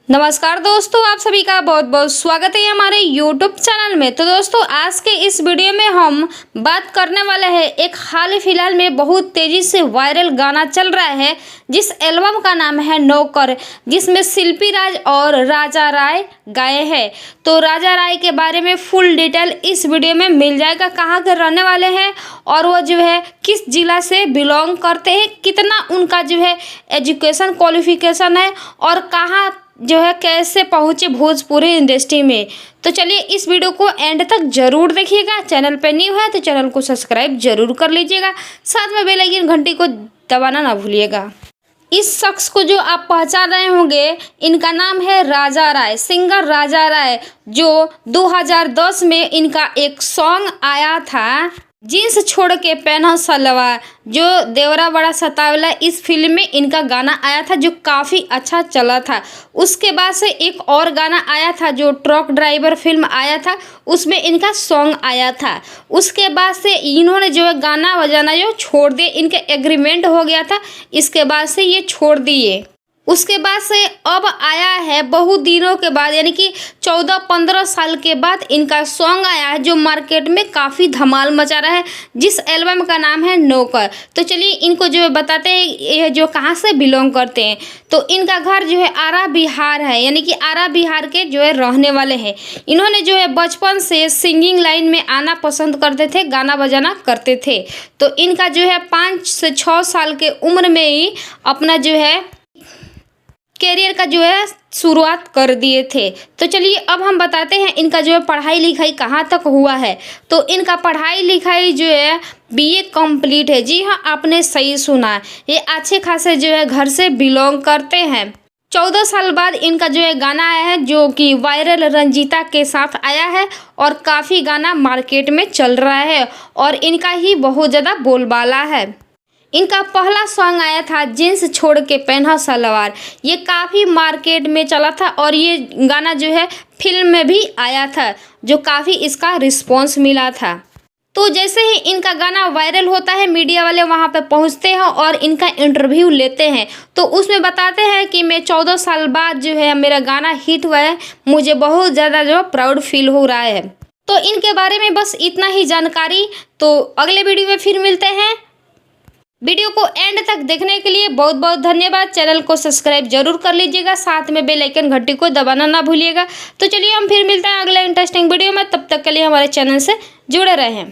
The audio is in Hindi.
नमस्कार दोस्तों, आप सभी का बहुत बहुत स्वागत है हमारे YouTube चैनल में। तो दोस्तों, आज के इस वीडियो में हम बात करने वाले हैं एक हाल ही फिलहाल में बहुत तेज़ी से वायरल गाना चल रहा है, जिस एल्बम का नाम है नौकर, जिसमें शिल्पी राज और राजा राय गाए हैं। तो राजा राय के बारे में फुल डिटेल इस वीडियो में मिल जाएगा, कहाँ के रहने वाले हैं और वो जो है किस जिला से बिलोंग करते हैं, कितना उनका जो है एजुकेशन क्वालिफिकेशन है और कहाँ जो है कैसे पहुँचे भोजपुरी इंडस्ट्री में। तो चलिए इस वीडियो को एंड तक जरूर देखिएगा। चैनल पे न्यू है तो चैनल को सब्सक्राइब जरूर कर लीजिएगा, साथ में बेल आइकन घंटी को दबाना ना भूलिएगा। इस शख्स को जो आप पहचान रहे होंगे, इनका नाम है राजा राय, सिंगर राजा राय, जो 2010 में इनका एक सॉन्ग आया था जीन्स छोड़ के पहना सलवार, जो देवरा बड़ा सतावला, इस फिल्म में इनका गाना आया था जो काफ़ी अच्छा चला था। उसके बाद से एक और गाना आया था जो ट्रक ड्राइवर फिल्म आया था, उसमें इनका सॉन्ग आया था। उसके बाद से इन्होंने जो है गाना बजाना जो छोड़ दिए, इनके एग्रीमेंट हो गया था, इसके बाद से ये छोड़ दिए। उसके बाद से अब आया है बहुत दिनों के बाद, यानी कि 14-15 साल के बाद इनका सॉन्ग आया है जो मार्केट में काफ़ी धमाल मचा रहा है, जिस एल्बम का नाम है नौकर। तो चलिए इनको जो है बताते हैं ये जो कहाँ से बिलोंग करते हैं। तो इनका घर जो है आरा बिहार है, यानी कि आरा बिहार के जो है रहने वाले हैं। इन्होंने जो है बचपन से सिंगिंग लाइन में आना पसंद करते थे, गाना बजाना करते थे। तो इनका जो है 5 से 6 साल के उम्र में ही अपना जो है कैरियर का जो है शुरुआत कर दिए थे। तो चलिए अब हम बताते हैं इनका जो है पढ़ाई लिखाई कहाँ तक हुआ है। तो इनका पढ़ाई लिखाई जो है बीए कंप्लीट है। जी हाँ, आपने सही सुना, ये अच्छे खासे जो है घर से बिलोंग करते हैं। 14 साल बाद इनका जो है गाना आया है जो कि वायरल रंजीता के साथ आया है और काफ़ी गाना मार्केट में चल रहा है और इनका ही बहुत ज़्यादा बोलबाला है। इनका पहला सॉन्ग आया था जीन्स छोड़ के पहना सलवार, ये काफ़ी मार्केट में चला था और ये गाना जो है फिल्म में भी आया था, जो काफ़ी इसका रिस्पॉन्स मिला था। तो जैसे ही इनका गाना वायरल होता है, मीडिया वाले वहाँ पे पहुँचते हैं और इनका इंटरव्यू लेते हैं। तो उसमें बताते हैं कि मैं 14 साल बाद जो है मेरा गाना हिट हुआ है, मुझे बहुत ज़्यादा जो प्राउड फील हो रहा है। तो इनके बारे में बस इतना ही जानकारी। तो अगले वीडियो में फिर मिलते हैं। वीडियो को एंड तक देखने के लिए बहुत बहुत धन्यवाद। चैनल को सब्सक्राइब जरूर कर लीजिएगा, साथ में बेल आइकन घंटी को दबाना ना भूलिएगा। तो चलिए हम फिर मिलते हैं अगले इंटरेस्टिंग वीडियो में, तब तक के लिए हमारे चैनल से जुड़े रहें।